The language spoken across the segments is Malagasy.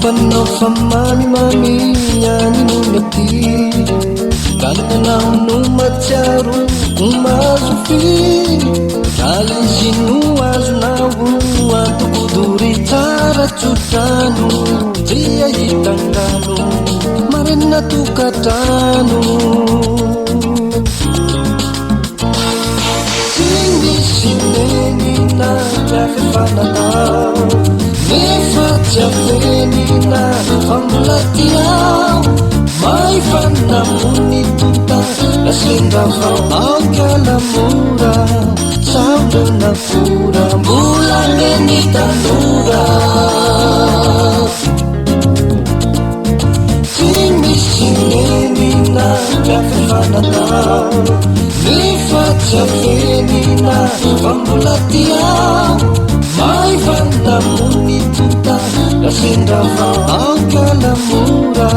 Panau famani-mani nyanyi-nunati Kananau macaru umasufi Kalisinu azunawu Antukuduri cara cutanu Dia hitanganu Marina tukatanu Sini-sini na jafifananau Nefatia menina famulatiau Mai fanamuni tuta Nasendavau au kalamura Saudana pura Bulan ini tanura Sini-sini na jafifananau Nefatia menina famulatiau Mai fanamuni tuta Nasendavau au kalamura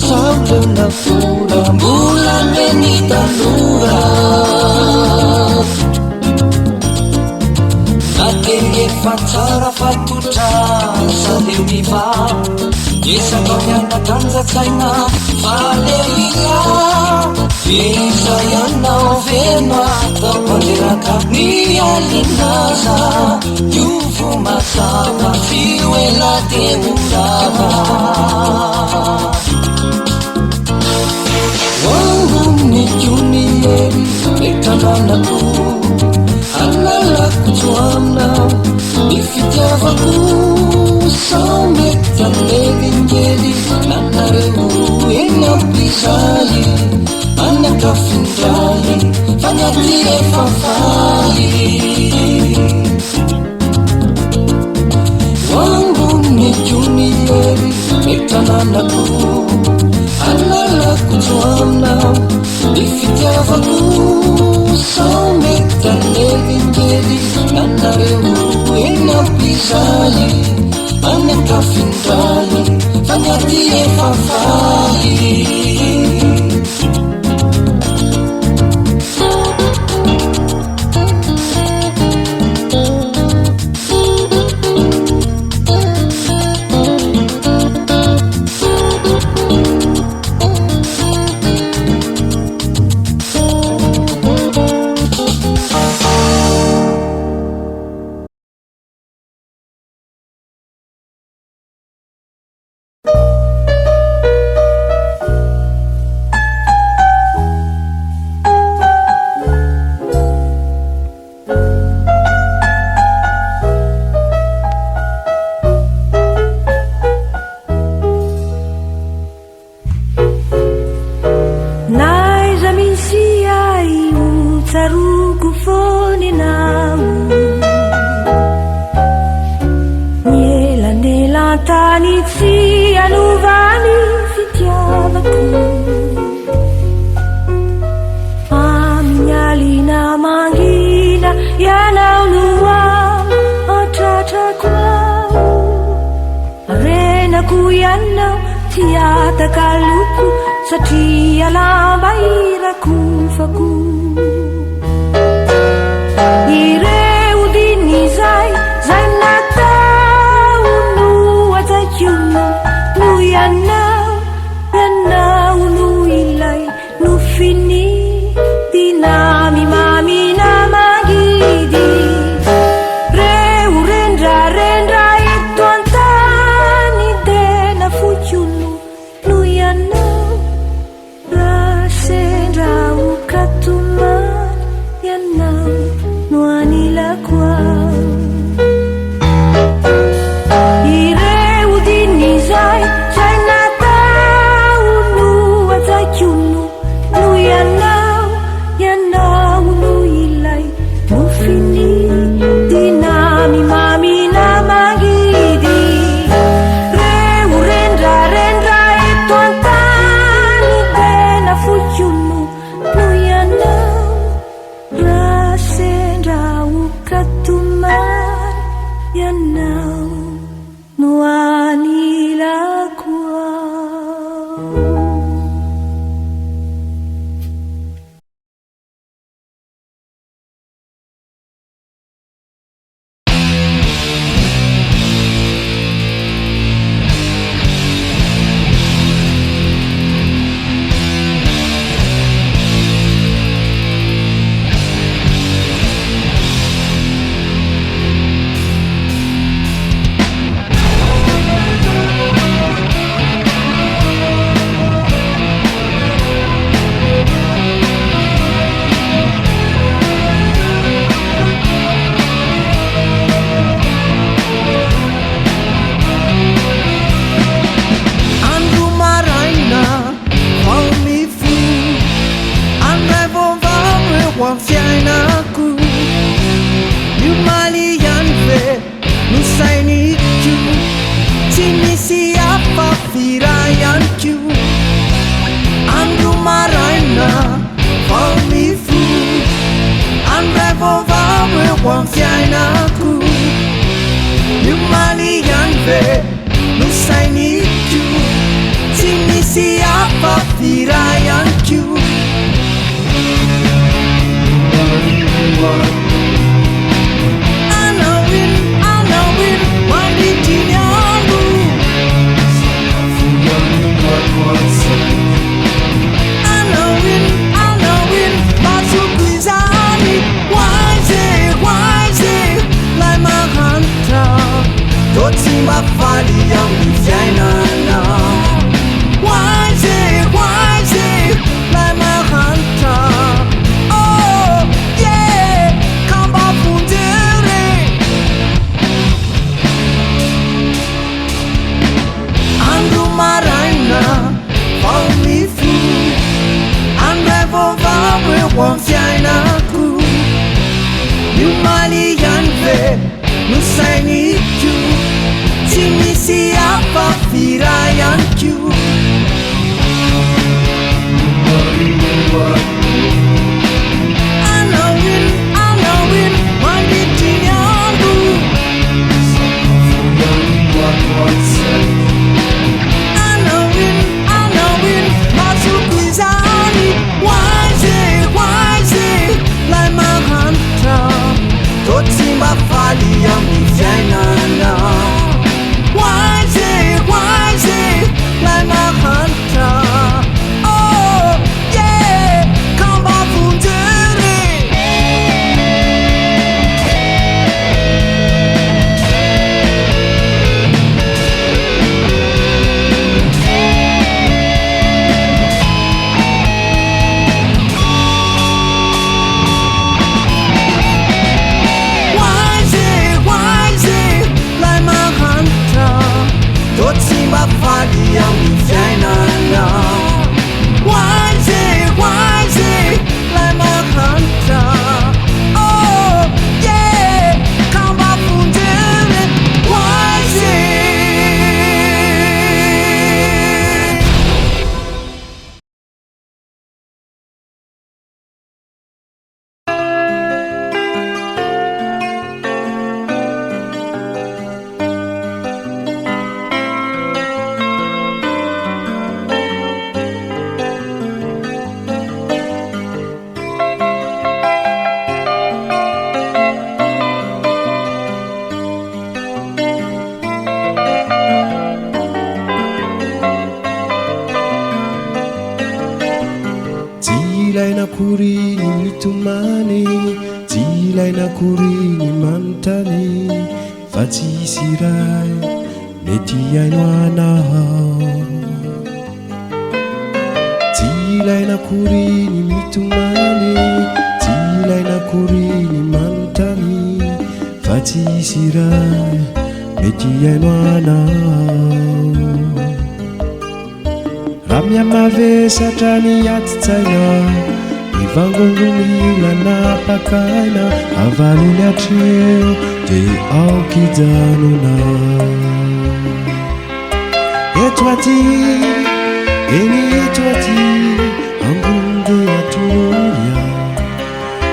Saudana pura Bulan ini tanura Natenge fatsara fatutra Saleu mivao Isa kauyana kanzatsaina Valeu ila Isa yanao venwa Tapanderaka ni alinaza Yuvu mazava Fiuela temurava Wangu ni junieri Metananaku Alalaku tuamnau Nifitavaku Saumetan levinjeri Nanareu enapizali Anakafindali Fanyatie fafali Wangu ni junieri Metananaku Alalaku tuamnau Nifitavaku Saumetan levinjeri Nanareu enapizali Anakafindali Fanyatie fafali Takaluku satria lambaira kufaku Ireu dinizai zai natau nu azajuno nu yanau yanau nu ilai nu fini dinami mami namagidi Reu rendra rendra itu antani dena fujuno Rasendra ukatun yanve Nusainikyu Timisi apa firayankyu Anawin Manditi nyangu Anawin Masukwizani Wise Lai mahanta Totimba fali yangu vyainana Wise Lai mahanta Oh yeah Kamba fundere Andu maraina Faumifu Andrevo vawe wamfyainaku Numali yanve Nusainikyu Timisi apa firayankyu Anawin Manditi nyangu Anawin Masukwizani Wise Lai mahanta Totimba fali yangu vyainana Wise Lai mahanta Oh yeah Kamba fundere Wise Lai mahanta Totimba fali yangu vyainana Wise Lai mahanta Oh yeah Kamba fundere Wise Zilaina kurini mitumani Zilaina kurini mantani Fatsisirai mety haino Zilaina kurini mitumani Zilaina kurini mantani Fatsisirai mety haino Ramya mavesatra yatitsaina Ivangongomila napakaina Avalony atreo de aokijanona Eto aty, eny eto aty Ambony de atolonya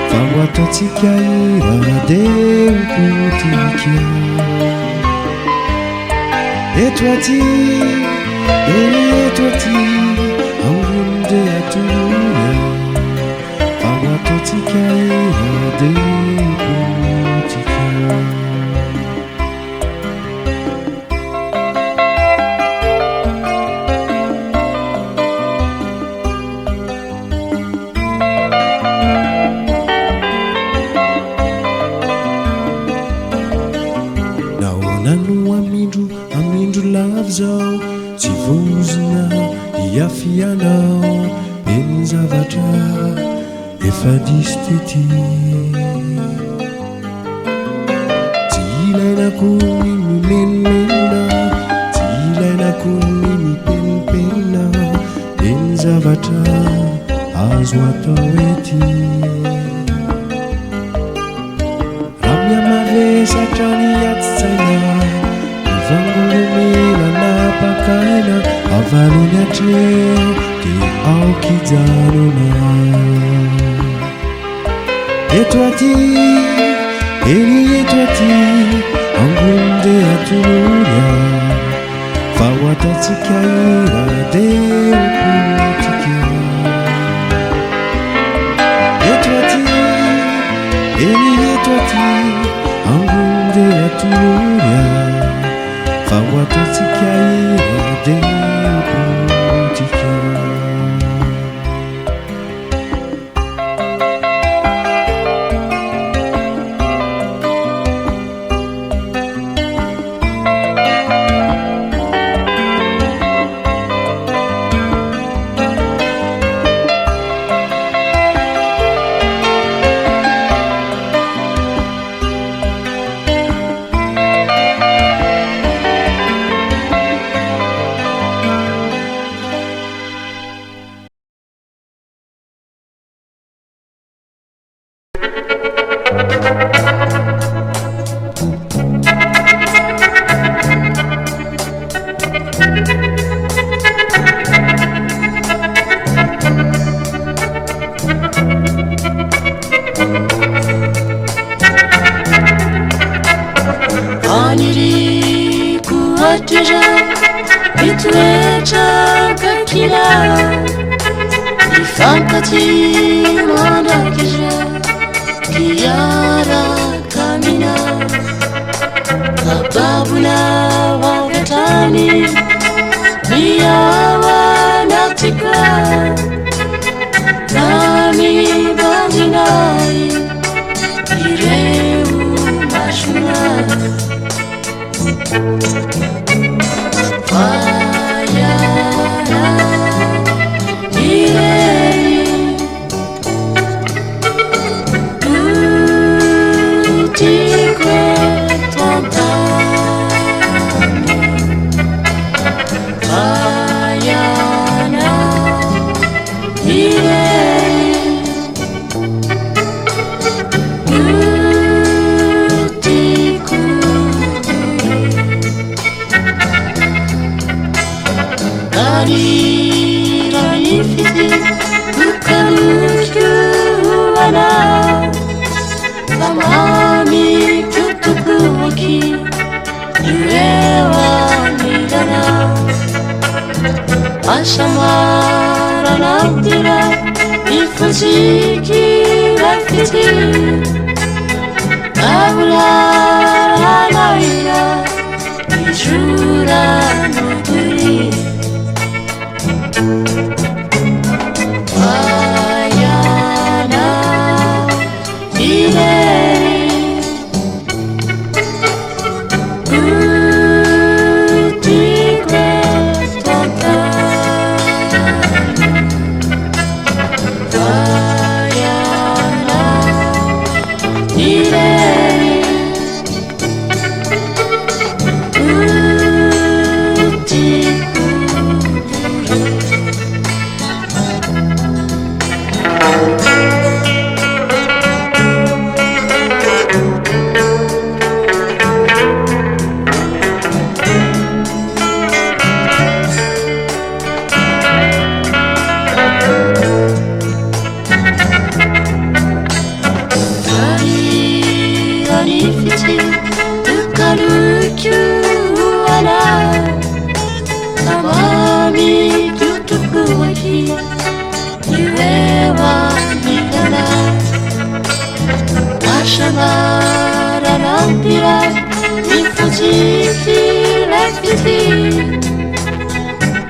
Fa ho ataotsika ira de mipotika Eto aty, eny eto aty Ambony de atolonya Fa ho ataotsika ira de mipotika Naonano amindro lavo zao Tsy vozona hiafianao Eny zavatra efa diso tety Tsy ilaina koa ny mimenimena Tsy ilaina koa ny mipenipena Eny zavatra azo atao ety Mavesatra yatitsaina Ivangolomela napakaina Avalony atreo de aokijanona Eto aty, eny eto aty Ambony de atolonya watatsikaira deoputika etwati eni etwati angunde aturia fa watatsikaira deoputika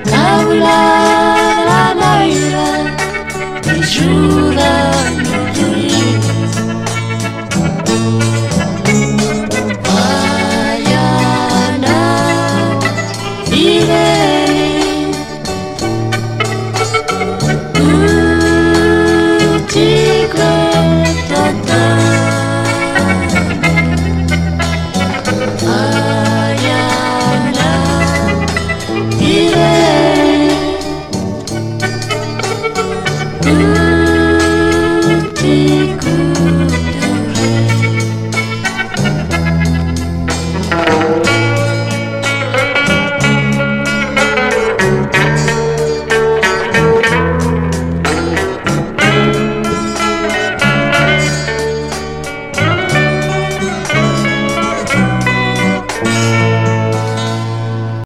Kaula